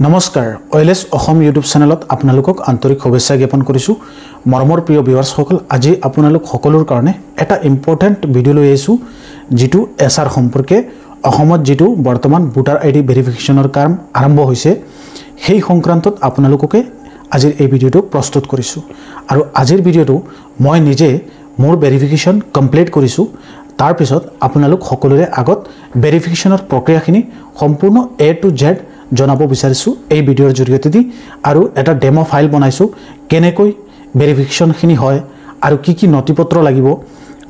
নমস্কাৰ ওয়েলেছ অসম ইউটিউব চেনেলত আপোনালোকক আন্তৰিক শুভেচ্ছা জ্ঞাপন কৰিছো মৰমৰ প্ৰিয় ভিউৱাৰ্ছ সকল আজি আপোনালোক সকলৰ কাৰণে এটা ইম্পৰ্টেন্ট ভিডিও লৈ আহিছো যেটো এছআৰ সম্পৰ্কে অসমত যেটো বৰ্তমান ভোটাৰ আইডি ভেৰিফিকেশনৰ কাম আৰম্ভ হৈছে সেই সংক্ৰান্তত আপোনালোককে আজিৰ এই ভিডিওটো প্ৰস্তুত কৰিছো আৰু আজিৰ ভিডিওটো মই নিজে মোৰ ভেৰিফিকেশন কমপ্লিট কৰিছো তাৰ পিছত আপোনালোক সকলোৰে আগত ভেৰিফিকেশনৰ প্ৰক্ৰিয়াখিনি সম্পূৰ্ণ A to Z জনাব বিচাৰিছো এই ভিডিওৰ জৰিয়তে দি আৰু এটা ডেমো ফাইল বনাইছো কেনেকৈ ভেৰিফিকেশনখিনি হয় আৰু কি নথিপত্ৰ লাগিব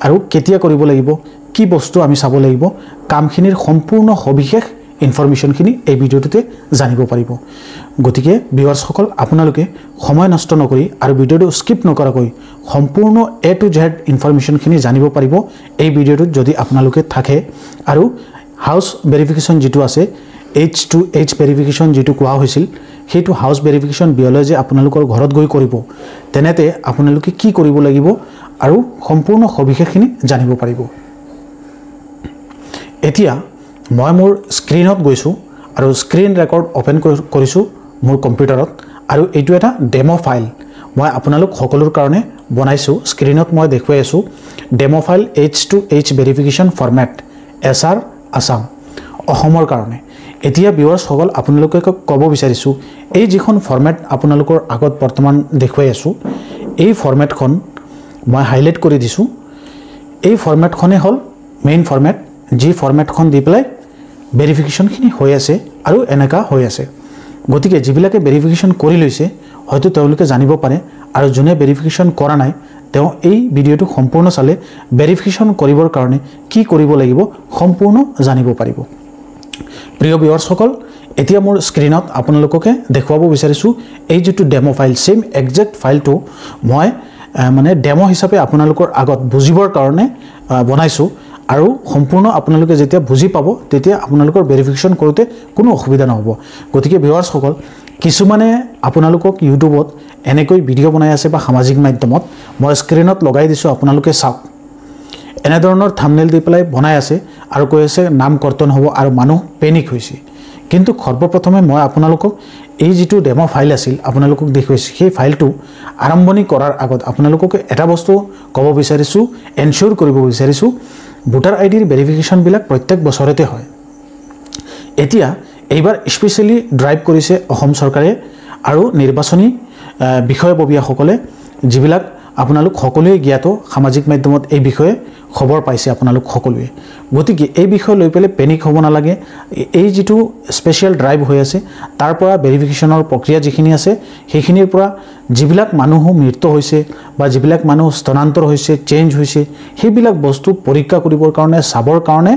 আৰু কেতিয়া কৰিব লাগিব কি বস্তু আমি চাব লাগিব কামখিনিৰ সম্পূৰ্ণ সবিশেষ ইনফৰমেশনখিনি এই ভিডিওটোতে জানিব পাৰিব গতিকে ভিউৱাৰ্ছ সকল আপোনালোকে সময় নষ্ট নকৰি আৰু ভিডিওটো স্কিপ নকৰাকৈ সম্পূৰ্ণ A to Z ইনফৰমেশনখিনি জানিব পাৰিব এই ভিডিওটো যদি আপোনালোকে থাকে আৰু হাউস ভেৰিফিকেশন যেটো আছে H2H ভেৰিফিকেশন যেটো কোৱা হৈছিল হেতু হাউস ভেৰিফিকেশন বিয়লজি আপোনালোকৰ ঘৰত গৈ কৰিব তেনেতে আপোনালোকে কি কৰিব লাগিব আৰু সম্পূৰ্ণ সবিশেষখিনি জানিব পাৰিব এতিয়া মই মোৰ স্ক্ৰিনত গৈছো আৰু স্ক্ৰিন ৰেকৰ্ড ওপেন কৰিছো মোৰ কম্পিউটাৰত আৰু এটো এটা ডেমো ফাইল মই আপোনালোক সকলৰ কাৰণে বনাইছো স্ক্ৰিনত মই দেখুৱাই আছো demo file H2H verification format SR Assam অসমৰ কাৰণে এতিয়া ভিউৱাৰ্ছ সকল আপোনালোকে ক'ব বিচাৰিছো এই যিখন ফৰম্যাট আপোনালোকৰ আগত বৰ্তমান দেখুৱাই আছো এই ফৰম্যাটখন মই হাইলাইট কৰি দিছো এই ফৰম্যাটখনে হল মেইন ফৰম্যাট যি ফৰম্যাটখন দি পেলাই ভেৰিফিকেশনখিনি হৈ আছে আৰু এনেকা হৈ আছে গতিকে যিবিলাকে ভেৰিফিকেশন কৰি লৈছে হয়তো তেওঁলোকে জানিব পাৰে আৰু যোনে ভেৰিফিকেশন কৰা নাই তেও এই ভিডিওটো সম্পূৰ্ণ চালে ভেৰিফিকেশন কৰিবৰ কাৰণে কি কৰিব লাগিব সম্পূৰ্ণ জানিব পাৰিব প্ৰিয় ভিউৱাৰ্ছ সকল এতিয়া মোৰ স্ক্ৰিনত আপোনালোককে দেখুৱাব বিচাৰিছো এই যেটো ডেমো ফাইল সেম এক্সাক্ট ফাইলটো মই মানে ডেমো হিচাপে আপোনালোকৰ আগত বুজিবৰ কাৰণে বনাইছো আৰু সম্পূৰ্ণ আপোনালোকে যেতিয়া বুজি পাব তেতিয়া আপোনালোকৰ ভেৰিফিকেশন কৰোতে কোনো অসুবিধা নহব গতিকে ভিউৱাৰ্ছ সকল কিছুমানে আপোনালোকক ইউটিউবত এনেকৈ ভিডিও বনাই আছে বা সামাজিক মাধ্যমত মই স্ক্ৰিনত লগাই দিছো আপোনালোকে চাওক এনে ধৰণৰ থাম্বনেল দি পেলাই বনাই আছে আৰু কৈ আছে নাম কৰ্তন হ'ব আৰু মানুহ পেনিক হৈছে কিন্তু সৰ্বপ্ৰথমে মই আপোনালোকক এই যেটো ডেমো ফাইল আছিল আপোনালোকক দেখুৱাইছো সেই ফাইলটো আৰম্ভণি কৰাৰ আগত আপোনালোকক এটা বস্তু ক'ব বিচাৰিছো এনশিওৰ কৰিব বিচাৰিছো ভোটাৰ আইডিৰ ভেৰিফিকেশন বিলাক প্ৰত্যেক বছৰতে হয় এতিয়া এইবাৰ স্পেশালি ড্ৰাইভ কৰিছে অসম চৰকাৰে আৰু নিৰ্বাচনী বিষয়ববীয়াসকলে যিবিলাক আপোনালোক সকলোৱে জ্ঞাত সামাজিক মাধ্যমত এই বিষয়ে খবৰ পাইছে আপোনালোক সকলোৱে গতিকে এই বিষয় লৈ পেলে পেনিক হ'ব নালাগে এই যেটো স্পেশাল ড্ৰাইভ হৈ আছে তাৰ পৰা ভেৰিফিকেশনৰ প্ৰক্ৰিয়া যিখিনি আছে সেইখিনিৰ পৰা যিবিলাক মানুহ মৃত্যু হৈছে বা যিবিলাক মানুহ স্থানান্তৰ হৈছে চেঞ্জ হৈছে সেইবিলাক বস্তু পৰীক্ষা কৰিবৰ কাৰণে চাবৰ কাৰণে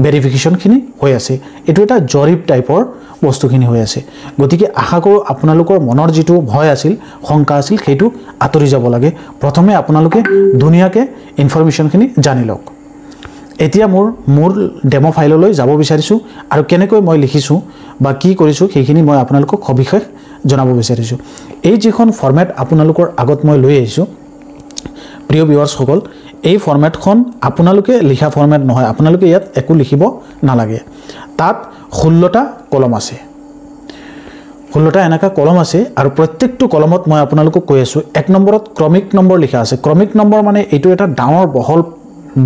ভেৰিফিকেশনখিনি হৈ আছে এটো এটা জৰিপ টাইপৰ বস্তুখিনি হৈ আছে গতিকে আশা কৰো আপোনালোকৰ মনৰ যেটো ভয় আছিল শংকা আছিল হেতু আতৰি যাব লাগে প্ৰথমে আপোনালোকে ধুনিয়াকে ইনফৰমেশনখিনি জানি লওক এতিয়া মোৰ ডেমো ফাইললৈ যাব বিচাৰিছো আৰু কেনেকৈ মই লিখিছো বা কি কৰিছো সেইখিনি মই আপোনালোকক সবিশেষ জনাব বিচাৰিছো এই যিখন ফৰম্যাট আপোনালোকৰ আগত মই লৈ আহিছো প্ৰিয় ভিউৱাৰ্ছ সকল এই ফৰম্যাটখন আপোনালোকে লিখা ফৰম্যাট নহয় আপোনালোকে ইয়াত একো লিখিব নালাগে তাত 16টা কলম আছে 16টা এনেকা কলম আছে আৰু প্ৰত্যেকটো কলমত মই আপোনালোকক কৈ আছো এক নম্বৰত ক্ৰমিক নম্বৰ লিখা আছে ক্ৰমিক নম্বৰ মানে এটো এটা ডাঙৰ বহল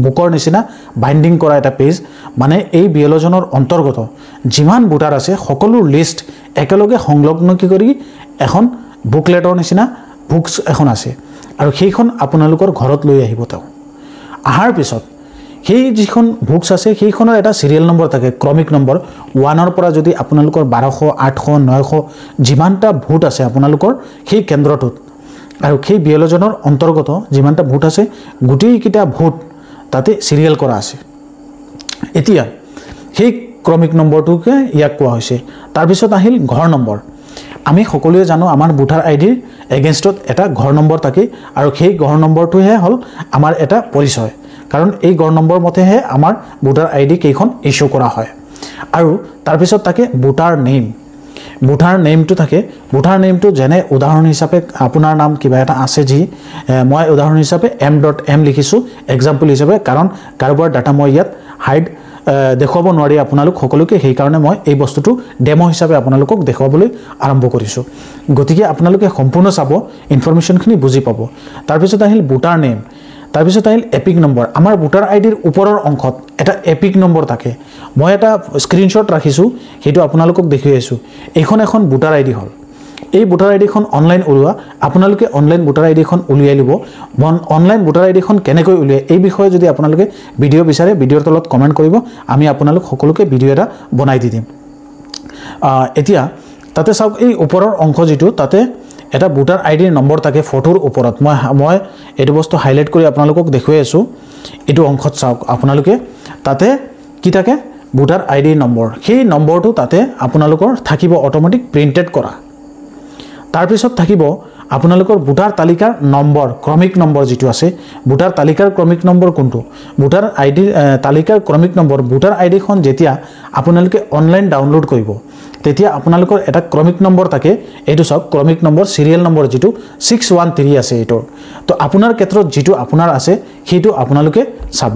বুকৰ নিচিনা বাইন্ডিং কৰা এটা পেজ মানে এই বিয়লজনৰ অন্তৰ্গত যিমান ভোটাৰ আছে সকলো লিষ্ট একেলগে সংলগ্ন কৰি এখন বুকলেটৰ নিচিনা বুকস এখন আছে আৰু সেইখন আপোনালোকৰ ঘৰত লৈ আহিব তাও আহাৰ পিছত সেই যিখন বুকস আছে সেইখনৰ এটা সিৰিয়াল নম্বৰ থাকে ক্ৰমিক নম্বৰ 1 ৰ পৰা যদি আপোনালোকৰ 1200 800 900 যিমানটা ভোট আছে আপোনালোকৰ সেই কেন্দ্ৰটোত আৰু সেই বিয়লজনৰ অন্তৰ্গত যিমানটা ভোট আছে গুটেই কিটা ভোট তাতে সিৰিয়াল কৰা আছে এতিয়া সেই ক্ৰমিক নম্বৰটোকে ইয়াক কোৱা হৈছে তাৰ পিছত আহিল ঘৰ নম্বৰ আমি সকলোৱে জানো আমাৰ ভোটাৰ আইডিৰ এগেইনষ্টত এটা ঘৰ নম্বৰ থাকে আৰু সেই ঘৰ নম্বৰটোহে হল আমাৰ এটা পৰিচয় কাৰণ এই ঘৰ নম্বৰ মতেহে আমাৰ ভোটাৰ আইডি কেইখন ইস্যু কৰা হয় আৰু তাৰ পিছত থাকে ভোটাৰ নেমটো থাকে ভোটাৰ নেমটো যেনে উদাহৰণ হিচাপে আপোনাৰ নাম কিবা এটা আছে যি মই উদাহৰণ হিচাপে m.m লিখিছো এক্সাম্পল হিচাপে কাৰণ কাৰোবাৰ ডাটা মই ইয়াত হাইড দেখুৱাব নোৱাৰি আপোনালোক সকলোকে সেইকাৰণে মই এই বস্তুটো ডেমো হিচাপে আপোনালোকক দেখুৱাবলৈ আৰম্ভ কৰিছোঁ গতিকে আপোনালোকে সম্পূৰ্ণ চাব ইনফৰমেশ্যনখিনি বুজি পাব তাৰপিছত আহিল ভোটাৰ নেম তাৰপিছত আহিল এপিক নম্বৰ আমাৰ ভোটাৰ আইডিৰ ওপৰৰ অংশত এটা এপিক নম্বৰ থাকে মই এটা স্ক্ৰীনশ্বট ৰাখিছোঁ সেইটো আপোনালোকক দেখুৱাই আছোঁ এইখন এখন ভোটাৰ আইডি হ'ল এই ভোটাৰ আইডিখন অনলাইন উলিওৱা আপোনালোকে অনলাইন ভোটাৰ আইডিখন উলিয়াই ল'ব অনলাইন ভোটাৰ আইডিখন কেনেকৈ উলিয়াই এই বিষয়ে যদি আপোনালোকে ভিডিঅ' বিচাৰে ভিডিঅ'ৰ তলত কমেণ্ট কৰিব আমি আপোনালোক সকলোকে ভিডিঅ' এটা বনাই দি দিম এতিয়া তাতে চাওক এই ওপৰৰ অংশ যিটো তাতে এটা ভোটাৰ আইডিৰ নম্বৰ থাকে ফটোৰ ওপৰত মই এইটো বস্তু হাইলাইট কৰি আপোনালোকক দেখুৱাই আছোঁ এইটো অংশত চাওক আপোনালোকে তাতে কি থাকে ভোটাৰ আইডিৰ নম্বৰ সেই নম্বৰটো তাতে আপোনালোকৰ থাকিব অট'মেটিক প্ৰিণ্টেড কৰা তাৰপিছত থাকিব আপোনালোকৰ ভোটাৰ তালিকাৰ নম্বৰ ক্ৰমিক নম্বৰ যিটো আছে ভোটাৰ তালিকাৰ ক্ৰমিক নম্বৰ কোনটো ভোটাৰ আইডি তালিকাৰ ক্ৰমিক নম্বৰ ভোটাৰ আইডিখন যেতিয়া আপোনালোকে অনলাইন ডাউনলোড কৰিব তেতিয়া আপোনালোকৰ এটা ক্ৰমিক নম্বৰ থাকে এইটো চাওক ক্ৰমিক নম্বৰ সিৰিয়েল নম্বৰ যিটো 613 আছে এইটো তো আপোনাৰ ক্ষেত্ৰত যিটো আপোনাৰ আছে সেইটো আপোনালোকে চাব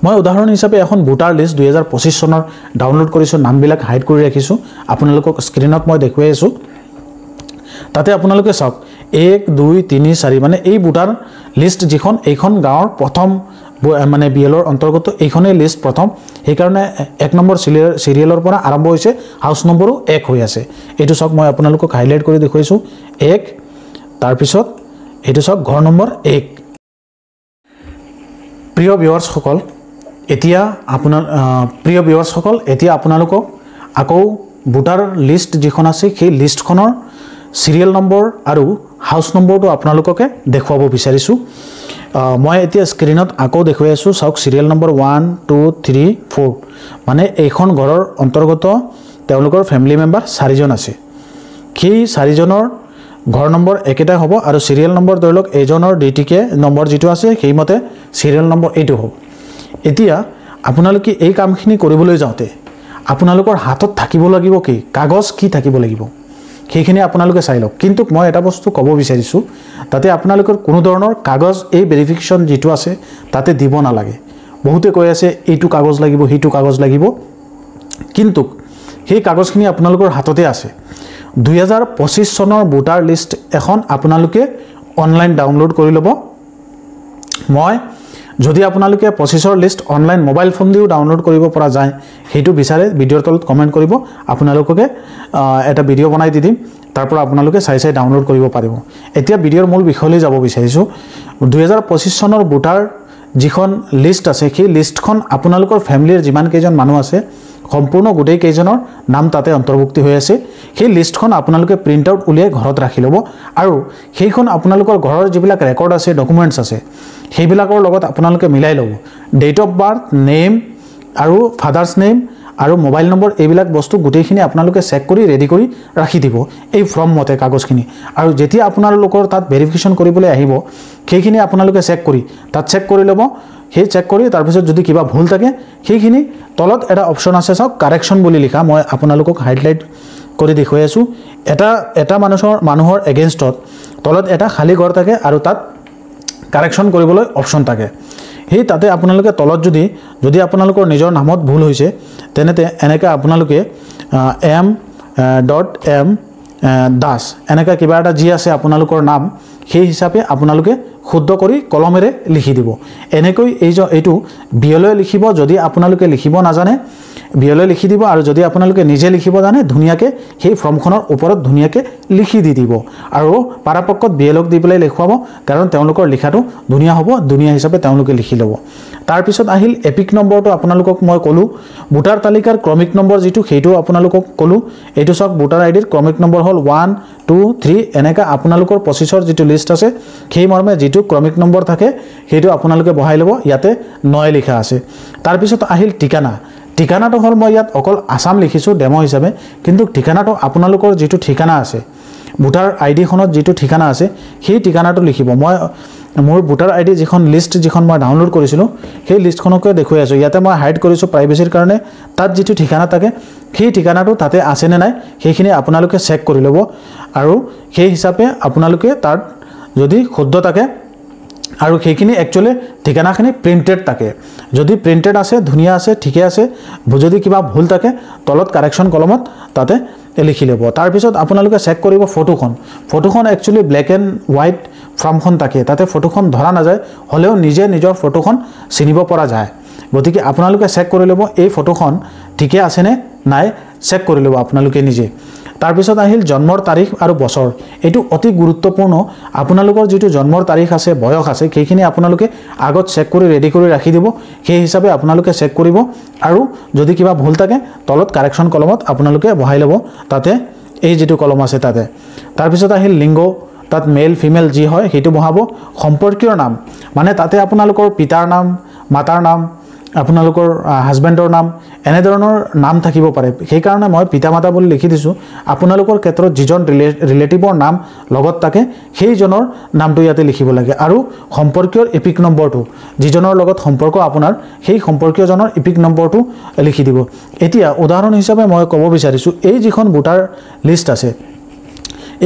মই উদাহৰণ হিচাপে এখন ভোটাৰ লিষ্ট 2025 চনৰ ডাউনলোড কৰিছোঁ নামবিলাক হাইড কৰি ৰাখিছোঁ আপোনালোকক স্ক্ৰীনত মই দেখুৱাই আছোঁ তাতে আপোনালোকে চাওক 1 2 3 4 মানে এই ভোটাৰ লিষ্ট যিখন এইখন গাঁৱৰ প্ৰথম মানে বিএলৰ অন্তৰ্গত এইখনেই লিষ্ট প্ৰথম সেইকাৰণে 1 নম্বৰ সিৰিয়েলৰ পৰা আৰম্ভ হৈছে হাউচ নম্বৰো 1 হৈ আছে এইটো চাওক মই আপোনালোকক হাইলাইট কৰি দেখুৱাইছোঁ 1 তাৰপিছত এইটো চাওক ঘৰ নম্বৰ 1 প্ৰিয় ভিউৱাৰ্ছসকল এতিয়া আপোনালোকক আকৌ ভোটাৰ লিষ্ট যিখন আছে সেই লিষ্টখনৰ সিৰিয়েল নম্বৰ আৰু হাউচ নম্বৰটো আপোনালোককে দেখুৱাব বিচাৰিছোঁ মই এতিয়া স্ক্ৰীনত আকৌ দেখুৱাই আছোঁ চাওক সিৰিয়েল নম্বৰ 1 2 3 4 মানে এইখন ঘৰৰ অন্তৰ্গত তেওঁলোকৰ ফেমিলি মেম্বাৰ 4জন আছে সেই 4জনৰ ঘৰ নম্বৰ একেটা হ'ব আৰু সিৰিয়েল নম্বৰ ধৰি লওক এজনৰ ডিটিকে নম্বৰ যিটো আছে সেইমতে সিৰিয়েল নম্বৰ এইটো হ'ব এতিয়া আপোনালোকে এই কামখিনি কৰিবলৈ যাওঁতে আপোনালোকৰ হাতত থাকিব লাগিব কি কাগজ কি থাকিব লাগিব সেইখিনি আপোনালোকে চাই লওক কিন্তু মই এটা বস্তু ক'ব বিচাৰিছোঁ তাতে আপোনালোকৰ কোনো ধৰণৰ কাগজ এই ভেৰিফিকেশ্যন যিটো আছে তাতে দিব নালাগে বহুতে কৈ আছে এইটো কাগজ লাগিব সেইটো কাগজ লাগিব কিন্তু সেই কাগজখিনি আপোনালোকৰ হাততে আছে 2025 চনৰ ভোটাৰ লিষ্ট এখন আপোনালোকে অনলাইন ডাউনলোড কৰি ল'ব মই যদি আপোনালোকে 25ৰ লিষ্ট অনলাইন মোবাইল ফোন দিও ডাউনলোড কৰিব পৰা যায় সেইটো বিচাৰে ভিডিঅ'ৰ তলত কমেণ্ট কৰিব আপোনালোককে এটা ভিডিঅ' বনাই দি দিম তাৰ পৰা আপোনালোকে চাই ডাউনলোড কৰিব পাৰিব এতিয়া ভিডিঅ'ৰ মূল বিষয়লৈ যাব বিচাৰিছোঁ 2025 চনৰ ভোটাৰ যিখন লিষ্ট আছে সেই লিষ্টখন আপোনালোকৰ ফ্যামিলিৰ যিমান কেইজন মানুহ আছে সম্পূৰ্ণ গোটেই কেইজনৰ নাম তাতে অন্তৰ্ভুক্তি হৈ আছে সেই লিষ্টখন আপোনালোকে প্ৰিন্ট আউট উলিয়াই ঘৰত ৰাখি ল'ব আৰু সেইখন আপোনালোকৰ ঘৰৰ যিবিলাক ৰেকৰ্ড আছে ডকুমেন্টছ আছে সেইবিলাকৰ লগত আপোনালোকে মিলাই ল'ব ডেট অফ বাৰ্থ নেম আৰু ফাদাৰ্স নেম আৰু মোবাইল নম্বৰ এইবিলাক বস্তু গোটেইখিনি আপোনালোকে চেক কৰি ৰেডি কৰি ৰাখি দিব এই ফৰ্ম মতে কাগজখিনি আৰু যেতিয়া আপোনালোকৰ তাত ভেৰিফিকেশ্যন কৰিবলৈ আহিব সেইখিনি আপোনালোকে চেক কৰি তাত চেক কৰি ল'ব সেই চেক কৰি তাৰ পিছত যদি কিবা ভুল থাকে সেইখিনি তলত এটা অপচন আছে চাওক কাৰেকশ্যন বুলি লিখা মই আপোনালোকক হাইলাইট কৰি দেখুৱাই আছোঁ এটা মানুহৰ এগেইনষ্টত তলত এটা খালি ঘৰ থাকে আৰু তাত কাৰেকশ্যন কৰিবলৈ অপচন থাকে সেই তাতে আপোনালোকে তলত যদি আপোনালোকৰ নিজৰ নামত ভুল হৈছে তেনেতে এনেকা আপোনালোকে m.m দাস এনেকা কিবা এটা যি আছে আপোনালোকৰ নাম সেই হিচাপে আপোনালোকে শুদ্ধ কৰি কলমেৰে লিখি দিব এনেকৈ এইটো বিএলএ লিখিব যদি আপোনালোকে লিখিব নাজানে বিএলএ লিখি দিব আৰু যদি আপোনালোকে নিজে লিখিব জানে ধুনিয়াকে সেই ফৰ্মখনৰ ওপৰত ধুনিয়াকে লিখি দি দিব আৰু পাৰাপক্ষত বিএলএক দি পেলাই লিখুৱাব কাৰণ তেওঁলোকৰ লিখাটো ধুনিয়া হ'ব ধুনিয়া হিচাপে তেওঁলোকে লিখি ল'ব তাৰ পিছত আহিল এপিক নম্বৰটো আপোনালোকক মই ক'লো ভোটাৰ তালিকাৰ ক্ৰমিক নম্বৰ যিটো সেইটো আপোনালোকক ক'লো এইটো চাওক ভোটাৰ আইডিৰ ক্ৰমিক নম্বৰ হ'ল 1 2 3 এনেকা আপোনালোকৰ 25ৰ যিটো লিষ্ট আছে সেই মৰ্মে যিটো ক্ৰমিক নম্বৰ থাকে সেইটো আপোনালোকে বহাই ল'ব ইয়াতে 9 লিখা আছে তাৰ পিছত আহিল ঠিকানাটো হ'ল মই ইয়াত অকল আসাম লিখিছোঁ ডেমো হিচাপে কিন্তু ঠিকানাটো আপোনালোকৰ যিটো ঠিকানা আছে ভোটাৰ আইডিখনত যিটো ঠিকানা আছে সেই ঠিকানাটো লিখিব মই মোৰ ভোটাৰ আইডি যিখন লিষ্ট যিখন মই ডাউনলোড কৰিছিলোঁ সেই লিষ্টখনকে দেখুৱাই আছোঁ ইয়াতে মই হাইড কৰিছোঁ প্ৰাইভেচিৰ কাৰণে তাত যিটো ঠিকানা থাকে সেই ঠিকানাটো তাতে আছে নে নাই সেইখিনি আপোনালোকে চেক কৰি ল'ব আৰু সেই হিচাপে আপোনালোকে তাত যদি শুদ্ধ থাকে আৰু সেইখিনি একচুয়ালি ঠিকানাখিনি প্ৰিন্টেড থাকে যদি প্ৰিন্টেড আছে ধুনিয়া আছে ঠিকে আছে যদি কিবা ভুল থাকে তলত কাৰেকশন কলমত তাতে লিখি লব তাৰ পিছত আপোনালোকে চেক কৰিব ফটোখন একচুয়ালি ব্ল্যাক এন্ড হোৱাইট ফ্ৰমখন থাকে তাতে ফটোখন ধৰা না যায় হলেও নিজে নিজৰ ফটোখন চিনিব পৰা যায় গতিকে আপোনালোকে চেক কৰি লব এই ফটোখন ঠিকে আছে নে নাই চেক কৰি লব আপোনালোকে নিজে তাৰ পিছত আহিল জন্মৰ তাৰিখ আৰু বছৰ এটো অতি গুৰুত্বপূৰ্ণ আপোনালোকৰ যেটো জন্মৰ তাৰিখ আছে বয়স আছে সেইখিনি আপোনালোকে আগত চেক কৰি ৰেডি কৰি ৰাখি দিব সেই হিচাপে আপোনালোকে চেক কৰিব আৰু যদি কিবা ভুল থাকে তলত কাৰেকশন কলমত আপোনালোকে বহাই লব তাতে এই যেটো কলম আছে তাতে তাৰ পিছত আহিল লিংগ তাত মেল ফিমেল যি হয় হেতু বহাব সম্পৰ্কীয় নাম মানে তাতে আপোনালোকৰ পিতাৰ নাম মাতাৰ নাম আপোনালোকৰ হাজবেণ্ডৰ নাম এনে ধৰণৰ নাম থাকিব পাৰে সেই কাৰণে মই পিতা মাতা বুলি লিখি দিছো আপোনালোকৰ ক্ষেত্ৰত যিজন ৰিলেটিভৰ নাম লগত থাকে সেইজনৰ নামটো ইয়াতে লিখিব লাগে আৰু সম্পৰ্কীয়ৰ এপিক নম্বৰটো যিজনৰ লগত সম্পৰ্ক আপোনাৰ সেই সম্পৰ্কীয়জনৰ এপিক নম্বৰটো লিখি দিব এতিয়া উদাহৰণ হিচাপে মই ক'ব বিচাৰিছো এই যিখন ভোটাৰ লিষ্ট আছে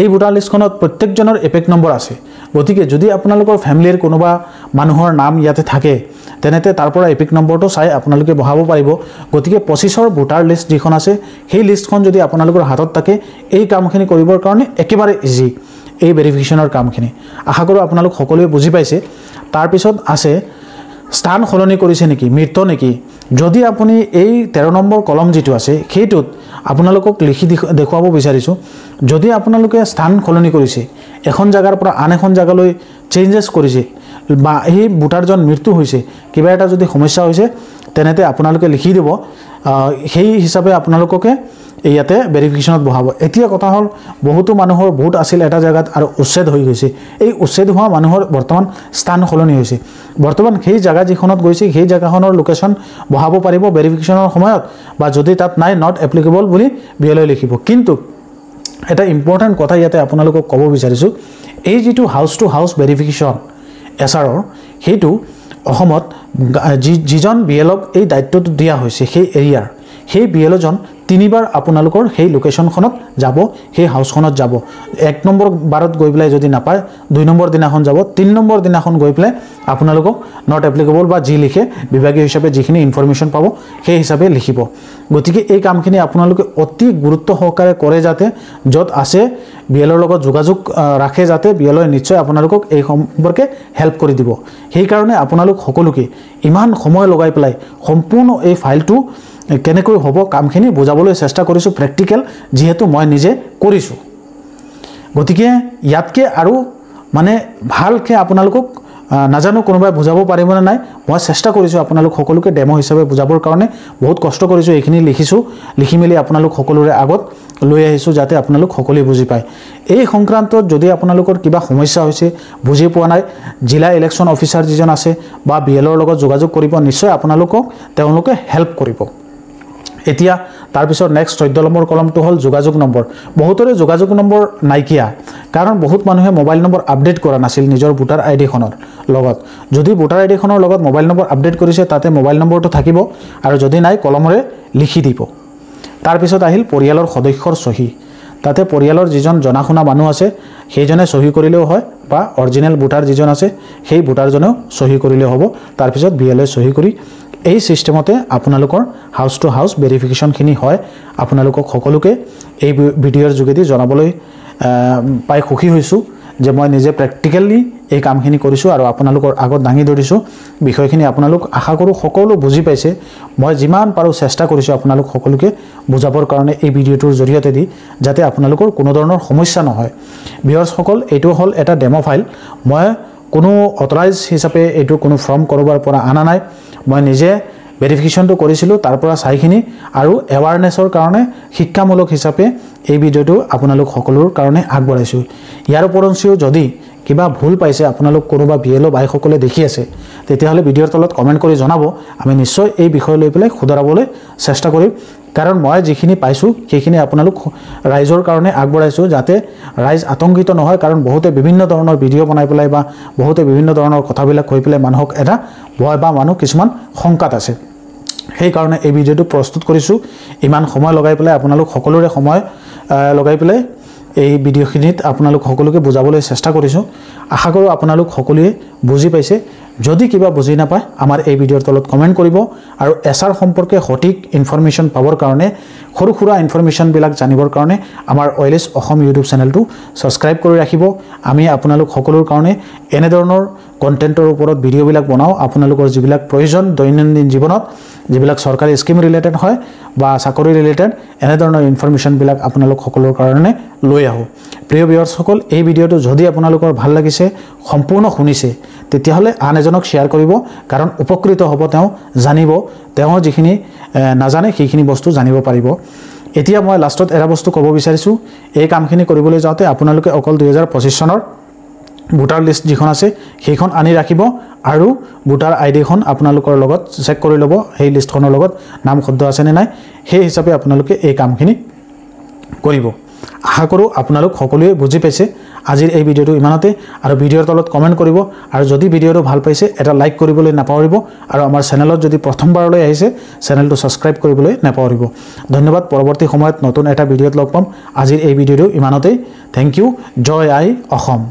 এই ভোটাৰ লিষ্টখনত প্ৰত্যেকজনৰ এপিক নম্বৰ আছে গতিকে যদি আপোনালোকৰ ফ্যামিলিৰ কোনোবা মানুহৰ নাম ইয়াতে থাকে তেনেতে তাৰ পৰা এপিক নম্বৰটো চাই আপোনালোকে বহাব পাৰিব গতিকে 25ৰ ভোটাৰ লিষ্ট যিখন আছে সেই লিষ্টখন যদি আপোনালোকৰ হাতত থাকে এই কামখিনি কৰিবৰ কাৰণে একেবাৰে ইজি এই ভেৰিফিকেশনৰ কামখিনি আশা কৰো আপোনালোক সকলোৱে বুজি পাইছে তাৰ পিছত আছে স্থান খলনি কৰিছে নেকি মৃত নেকি যদি আপুনি এই 13 নম্বৰ কলম যেটো আছে সেইটোত আপোনালোকক লিখি দেখুৱাব বিচাৰিছো যদি আপোনালোকে স্থান খলনি কৰিছে এখন জায়গাৰ পৰা আন এখন জায়গালৈ চেঞ্জেস কৰিছে বা এই ভোটাৰজন মৃত্যু হৈছে কিবা এটা যদি সমস্যা হৈছে তেনেতে আপোনালোকে লিখি দিব সেই হিচাপে আপোনালোককে ইয়াতে ভেৰিফিকেশনত বহাব এতিয়া কথা হল বহুতো মানুহৰ ভোট আছিল এটা জায়গাত আৰু উচ্ছেদ হৈ গৈছে এই উচ্ছেদ হোৱা মানুহৰ বৰ্তমান স্থান খলনি হৈছে বৰ্তমান সেই জায়গা যিখনত গৈছে সেই জায়গাখনৰ লোকেশন বহাব পাৰিব ভেৰিফিকেশনৰ সময়ত বা যদি তাত নাই নট এপ্লিকেবল বুলি বিএলও লিখিব কিন্তু এটা ইম্পৰ্টেন্ট কথা ইয়াতে আপোনালোকক ক'ব বিচাৰিছো এই যেটো হাউস টু হাউস ভেৰিফিকেশন এছআৰৰ হেতু অসমত যিজন বিএলক এই দায়িত্বটো দিয়া হৈছে সেই এৰিয়াৰ সেই বিএলজন তিনিবাৰ আপোনালোকৰ সেই লোকেশনখনত যাব সেই হাউসখনত যাব 1 নম্বৰ বাৰত গৈ পেলাই যদি নাপায় 2 নম্বৰ দিনাখন যাব 3 নম্বৰ দিনাখন গৈ পেলাই আপোনালোকক নট এপ্লিকেবল বা জি লিখে বিভাগীয় হিচাপে যিখিনি ইনফৰমেশন পাব সেই হিচাপে লিখিব গতিকে এই কামখিনি আপোনালোকে অতি গুৰুত্ব সহকাৰে কৰে যাতে যত আছে বিএলৰ লগত যোগাযোগ ৰাখে যাতে বিএলই নিশ্চয় আপোনালোকক এই সম্পৰ্কে হেল্প কৰি দিব সেই কাৰণে আপোনালোক সকলোকে ইমান সময় লগাই পেলাই সম্পূৰ্ণ এই ফাইলটো কেনেকৈ হ'ব কামখিনি বুজাবলৈ চেষ্টা কৰিছো প্ৰ্যাকটিক্যাল যেহেতু মই নিজে কৰিছো গতিকে ইয়াতকে আৰু মানে ভালকে আপোনালোকক নাজানো কোনোবাই বুজাব পাৰিবনে নাই মই চেষ্টা কৰিছো আপোনালোক সকলোকে ডেমো হিচাপে বুজাবৰ কাৰণে বহুত কষ্ট কৰিছো এইখিনি লিখি মেলি আপোনালোক সকলোৰে আগত লৈ আহিছো যাতে আপোনালোক সকলোৱে বুজি পায় এই সংক্ৰান্তত যদি আপোনালোকৰ কিবা সমস্যা হৈছে বুজি পোৱা নাই জিলা ইলেকশন অফিচাৰ যিজন আছে বা বিএলৰ লগত যোগাযোগ কৰিব নিশ্চয় আপোনালোকক তেওঁলোকে হেল্প কৰিব এতিয়া তাৰ পিছত নেক্সট 14 নম্বৰ কলমটো হল যোগাযোগ নম্বৰ বহুতৰে যোগাযোগ নম্বৰ নাইকিয়া কাৰণ বহুত মানুহে মোবাইল নম্বৰ আপডেট কৰা নাছিল নিজৰ ভোটাৰ আইডি খনৰ লগত যদি ভোটাৰ আইডি খনৰ লগত মোবাইল নম্বৰ আপডেট কৰিছে তাতে মোবাইল নম্বৰটো থাকিব আৰু যদি নাই কলমৰে লিখি দিব তাৰ পিছত আহিল পৰিয়ালৰ সদস্যৰ সহি তাতে পৰিয়ালৰ যিজন জনাশুনা মানুহ আছে সেইজনে সহি কৰিলেও হয় বা অৰিজিনাল ভোটাৰ যিজন আছে সেই ভোটাৰজনেও সহি কৰিলে হ'ব তাৰ পিছত বিএলএ সহি কৰি এই সিস্টেমতে আপোনালোকৰ হাউস টু হাউস ভেৰিফিকেশন খিনি হয় আপোনালোকক সকলোকে এই ভিডিঅ'ৰ যোগেদি জনাবলৈ পাই খুকি হৈছো যে মই নিজে প্ৰ্যাকটিক্যালি এই কামখিনি কৰিছো আৰু আপোনালোকৰ আগত দাঙি ধৰিছো বিষয়খিনি আপোনালোক আশা কৰো সকলো বুজি পাইছে মই যিমান পাৰো চেষ্টা কৰিছো আপোনালোক সকলোকে বুজাবৰ কাৰণে এই ভিডিঅ'টোৰ জৰিয়তে দি যাতে আপোনালোকৰ কোনো ধৰণৰ সমস্যা নহয় ভিউয়াৰ্স সকল এটো হল এটা ডেমো ফাইল মই কোনো অথৰাইজ হিচাপে এটো কোনো ফৰ্ম কৰবাৰ পৰা আনা নাই মই নিজে ভেৰিফিকেশনটো কৰিছিলো তাৰ পৰা চাইখিনি আৰু এৱাৰনেছৰ কাৰণে শিক্ষামূলক হিচাপে এই ভিডিঅ'টো আপোনালোক সকলোৰ কাৰণে আগবঢ়াইছো ইয়াৰ ওপৰঞ্চিও যদি কিবা ভুল পাইছে আপোনালোক কোনোবা বিএলও বাই সকলে দেখি আছে তেতিয়াহলে ভিডিঅ'ৰ তলত কমেন্ট কৰি জনাব আমি নিশ্চয় এই বিষয় লৈ পেলাই খুদৰাবলৈ চেষ্টা কৰিম কাৰণ মই যিখিনি পাইছো সেইখিনি আপোনালোক ৰাইজৰ কাৰণে আগবঢ়াইছো যাতে ৰাইজ আতংকিত নহয় কাৰণ বহুতে বিভিন্ন ধৰণৰ ভিডিঅ' বনাই পেলাই বা বহুতে বিভিন্ন ধৰণৰ কথাবিলাক কৈ পেলাই মানুহক এটা ভয় বা মানুহ কিছুমান শংকাত আছে সেই কাৰণে এই ভিডিঅ'টো প্ৰস্তুত কৰিছো ইমান সময় লগাই পেলাই আপোনালোক সকলোৰে সময় লগাই পেলাই এই ভিডিঅ'খিনিত আপোনালোক সকলোকে বুজাবলৈ চেষ্টা কৰিছোঁ আশা কৰোঁ আপোনালোক সকলোৱে বুজি পাইছে যদি কিবা বুজি নাপায় আমাৰ এই ভিডিঅ'ৰ তলত কমেণ্ট কৰিব আৰু এছআৰ সম্পৰ্কে সঠিক ইনফৰমেশ্যন পাবৰ কাৰণে সৰু সুৰা ইনফৰমেশ্যনবিলাক জানিবৰ কাৰণে আমাৰ OILS অসম ইউটিউব চেনেলটো ছাবস্ক্ৰাইব কৰি ৰাখিব আমি আপোনালোক সকলোৰ কাৰণে এনেধৰণৰ কণ্টেণ্টৰ ওপৰত ভিডিঅ'বিলাক বনাওঁ আপোনালোকৰ যিবিলাক প্ৰয়োজন দৈনন্দিন জীৱনত যিবিলাক চৰকাৰী স্কিম ৰিলেটেড হয় বা চাকৰি ৰিলেটেড এনেধৰণৰ ইনফৰমেশ্যনবিলাক আপোনালোক সকলোৰ কাৰণে লৈ আহোঁ প্ৰিয় ভিউৱাৰ্ছসকল এই ভিডিঅ'টো যদি আপোনালোকৰ ভাল লাগিছে সম্পূৰ্ণ শুনিছে তেতিয়াহ'লে আন এজনক শ্বেয়াৰ কৰিব কাৰণ উপকৃত হ'ব তেওঁ জানিব তেওঁ যিখিনি নাজানে সেইখিনি বস্তু জানিব পাৰিব এতিয়া মই লাষ্টত এটা বস্তু ক'ব বিচাৰিছোঁ এই কামখিনি কৰিবলৈ যাওঁতে আপোনালোকে অকল 2025 চনৰ ভোটাৰ লিষ্ট যিখন আছে সেইখন আনি ৰাখিব আৰু ভোটাৰ আইডিখন আপোনালোকৰ লগত চেক কৰি ল'ব সেই লিষ্টখনৰ লগত নাম শুদ্ধ আছে নে নাই সেই হিচাপে আপোনালোকে এই কামখিনি কৰিব আশা কৰোঁ আপোনালোক সকলোৱে বুজি পাইছে আজিৰ এই ভিডিঅ'টো ইমানতে আৰু ভিডিঅ'ৰ তলত কমেণ্ট কৰিব আৰু যদি ভিডিঅ'টো ভাল পাইছে এটা লাইক কৰিবলৈ নাপাহৰিব আৰু আমাৰ চেনেলত যদি প্ৰথমবাৰলৈ আহিছে চেনেলটো ছাবস্ক্ৰাইব কৰিবলৈ নাপাহৰিব ধন্যবাদ পৰৱৰ্তী সময়ত নতুন এটা ভিডিঅ'ত লগ পাম আজিৰ এই ভিডিঅ'টো ইমানতেই থেংক ইউ জয় আই অসম